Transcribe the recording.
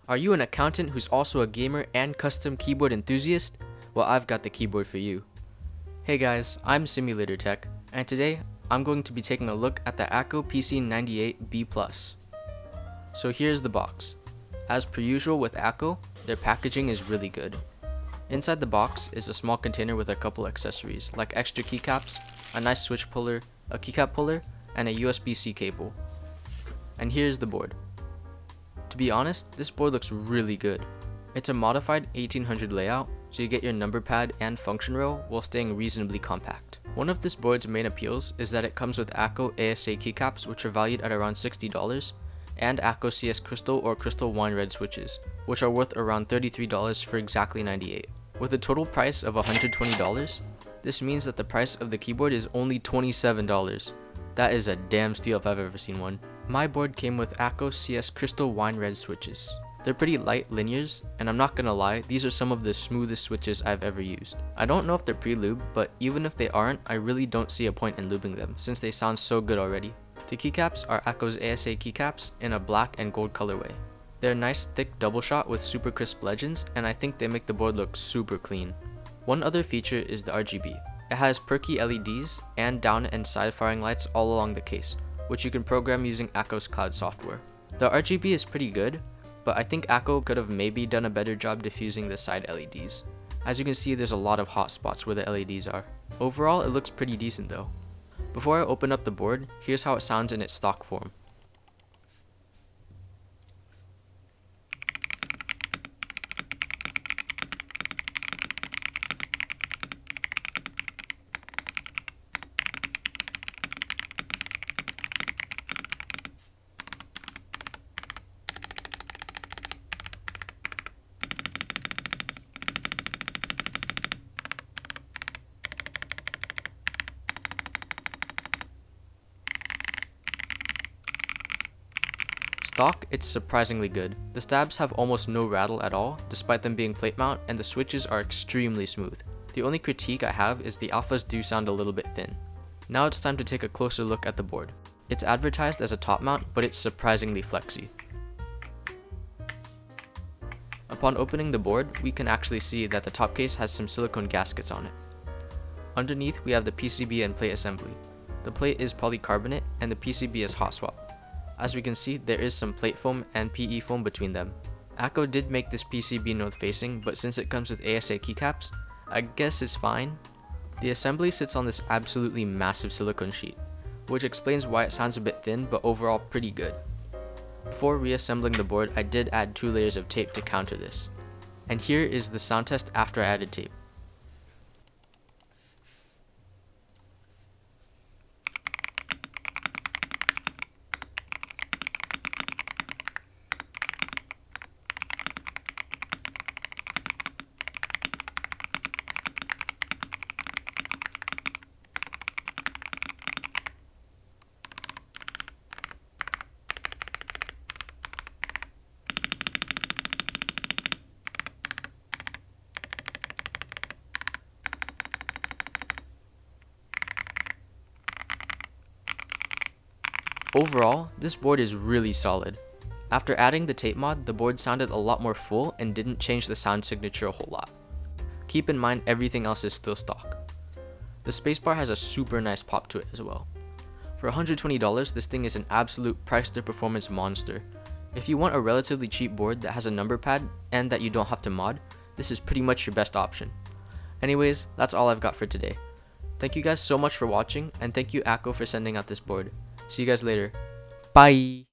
Are you an accountant who's also a gamer and custom keyboard enthusiast? Well, I've got the keyboard for you. Hey guys, I'm Simulator Tech, and today I'm going to be taking a look at the Akko PC98B+. So here's the box. As per usual with Akko, their packaging is really good. Inside the box is a small container with a couple accessories like extra keycaps, a nice switch puller, a keycap puller, and a USB-C cable. And here's the board. To be honest, this board looks really good. It's a modified 1800 layout, so you get your number pad and function row while staying reasonably compact. One of this board's main appeals is that it comes with Akko ASA keycaps, which are valued at around $60, and Akko CS Crystal or Crystal Wine Red switches, which are worth around $33 for exactly $98. With a total price of $120, this means that the price of the keyboard is only $27. That is a damn steal if I've ever seen one. My board came with Akko CS Crystal Wine Red switches. They're pretty light linears, and I'm not gonna lie, these are some of the smoothest switches I've ever used. I don't know if they're pre-lubed, but even if they aren't, I really don't see a point in lubing them, since they sound so good already. The keycaps are Akko's ASA keycaps in a black and gold colorway. They're a nice thick double shot with super crisp legends, and I think they make the board look super clean. One other feature is the RGB. It has perky LEDs and down and side firing lights all along the case, which you can program using Akko's cloud software. The RGB is pretty good, but I think Akko could have maybe done a better job diffusing the side LEDs. As you can see, there's a lot of hot spots where the LEDs are. Overall, it looks pretty decent though. Before I open up the board, here's how it sounds in its stock form. Stock, it's surprisingly good. The stabs have almost no rattle at all, despite them being plate mount, and the switches are extremely smooth. The only critique I have is the alphas do sound a little bit thin. Now it's time to take a closer look at the board. It's advertised as a top mount, but it's surprisingly flexy. Upon opening the board, we can actually see that the top case has some silicone gaskets on it. Underneath, we have the PCB and plate assembly. The plate is polycarbonate, and the PCB is hot swap. As we can see, there is some plate foam and PE foam between them. Akko did make this PCB north facing, but since it comes with ASA keycaps, I guess it's fine. The assembly sits on this absolutely massive silicone sheet, which explains why it sounds a bit thin, but overall pretty good. Before reassembling the board, I did add 2 layers of tape to counter this. And here is the sound test after I added tape. Overall, this board is really solid. After adding the tape mod, the board sounded a lot more full and didn't change the sound signature a whole lot. Keep in mind everything else is still stock. The spacebar has a super nice pop to it as well. For $120, this thing is an absolute price to performance monster. If you want a relatively cheap board that has a number pad and that you don't have to mod, this is pretty much your best option. Anyways, that's all I've got for today. Thank you guys so much for watching, and thank you Akko for sending out this board. See you guys later. Bye!